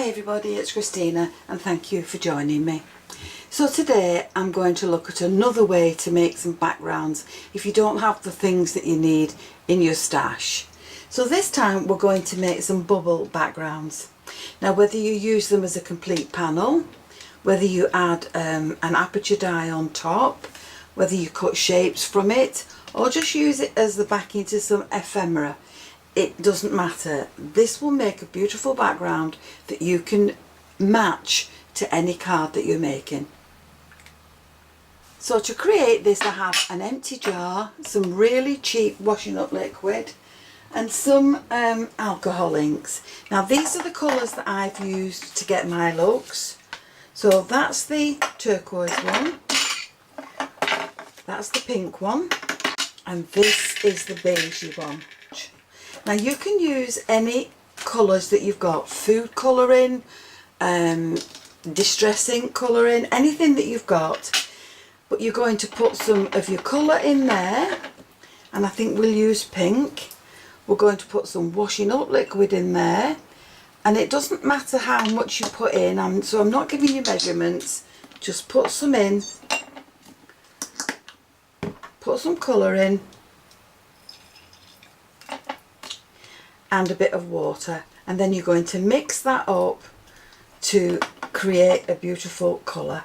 Hi everybody, it's Christina and thank you for joining me. So today I'm going to look at another way to make some backgrounds if you don't have the things that you need in your stash. So this time we're going to make some bubble backgrounds. Now whether you use them as a complete panel, whether you add an aperture die on top, whether you cut shapes from it or just use it as the backing to some ephemera, it doesn't matter. This will make a beautiful background that you can match to any card that you're making. So to create this I have an empty jar, some really cheap washing up liquid and some alcohol inks. Now these are the colours that I've used to get my looks. So that's the turquoise one, that's the pink one, and this is the beigey one. Now you can use any colours that you've got, food colouring, distress ink colouring, anything that you've got, but you're going to put some of your colour in there, and I think we'll use pink. We're going to put some washing up liquid in there, and it doesn't matter how much you put in, so I'm not giving you measurements, just put some in, put some colour in, and a bit of water, and then you're going to mix that up to create a beautiful colour.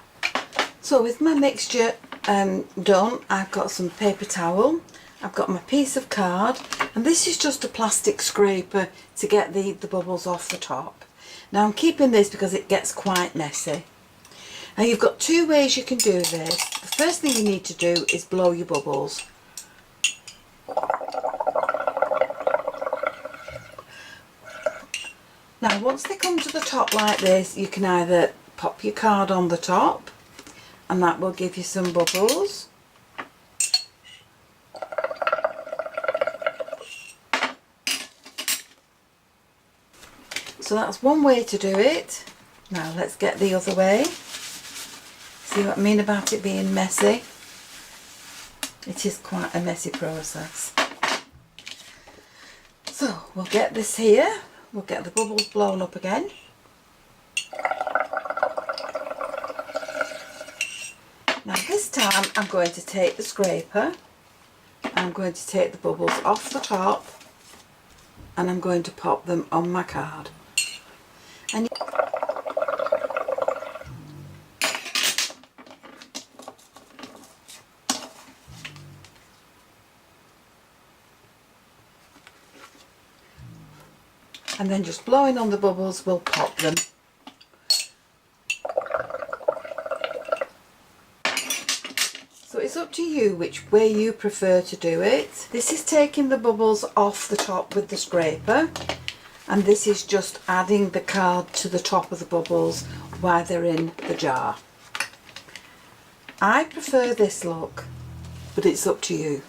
So with my mixture done, I've got some paper towel, I've got my piece of card, and this is just a plastic scraper to get the bubbles off the top. Now I'm keeping this because it gets quite messy. Now you've got two ways you can do this. The first thing you need to do is blow your bubbles. Now once they come to the top like this, you can either pop your card on the top and that will give you some bubbles, so that's one way to do it. Now let's get the other way. See what I mean about it being messy? It is quite a messy process. So we'll get this here. We'll get the bubbles blown up again. Now this time I'm going to take the scraper, I'm going to take the bubbles off the top, and I'm going to pop them on my card. And then just blowing on the bubbles will pop them. So it's up to you which way you prefer to do it. This is taking the bubbles off the top with the scraper, and this is just adding the card to the top of the bubbles while they're in the jar. I prefer this look, but it's up to you.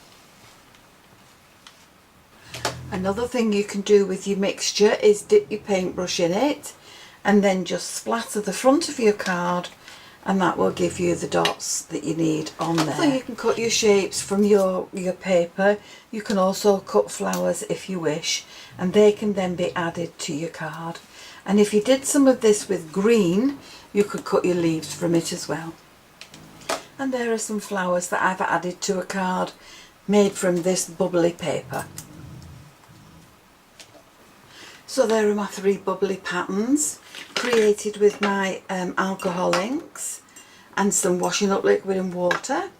Another thing you can do with your mixture is dip your paintbrush in it and then just splatter the front of your card, and that will give you the dots that you need on there. So you can cut your shapes from your paper. You can also cut flowers if you wish, and they can then be added to your card. And if you did some of this with green, you could cut your leaves from it as well. And there are some flowers that I've added to a card made from this bubbly paper. So there are my three bubbly patterns created with my alcohol inks and some washing up liquid and water.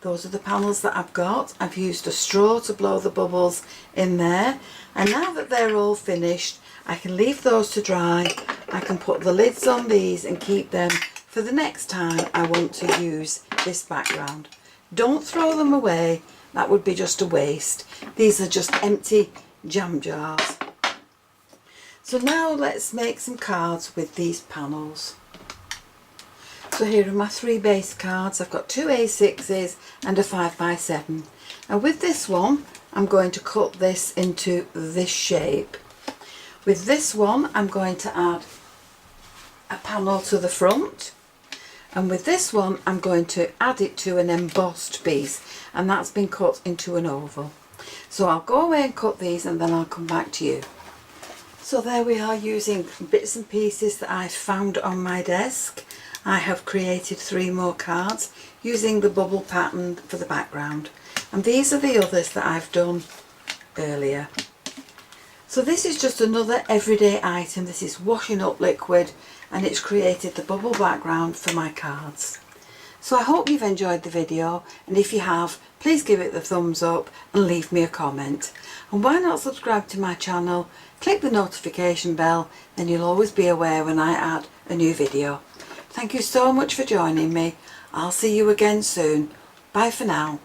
Those are the panels that I've got. I've used a straw to blow the bubbles in there, and now that they're all finished I can leave those to dry. I can put the lids on these and keep them for the next time I want to use this background. Don't throw them away, that would be just a waste. These are just empty jam jars. So now let's make some cards with these panels. So here are my three base cards. I've got two A6s and a 5x7. Now with this one I'm going to cut this into this shape. With this one I'm going to add a panel to the front, and with this one I'm going to add it to an embossed piece, and that's been cut into an oval. So I'll go away and cut these and then I'll come back to you. So there we are, using bits and pieces that I found on my desk. I have created 3 more cards using the bubble pattern for the background. And these are the others that I've done earlier. So this is just another everyday item. This is washing up liquid, and it's created the bubble background for my cards. So I hope you've enjoyed the video, and if you have, please give it the thumbs up and leave me a comment. And why not subscribe to my channel, click the notification bell, then you'll always be aware when I add a new video. Thank you so much for joining me. I'll see you again soon. Bye for now.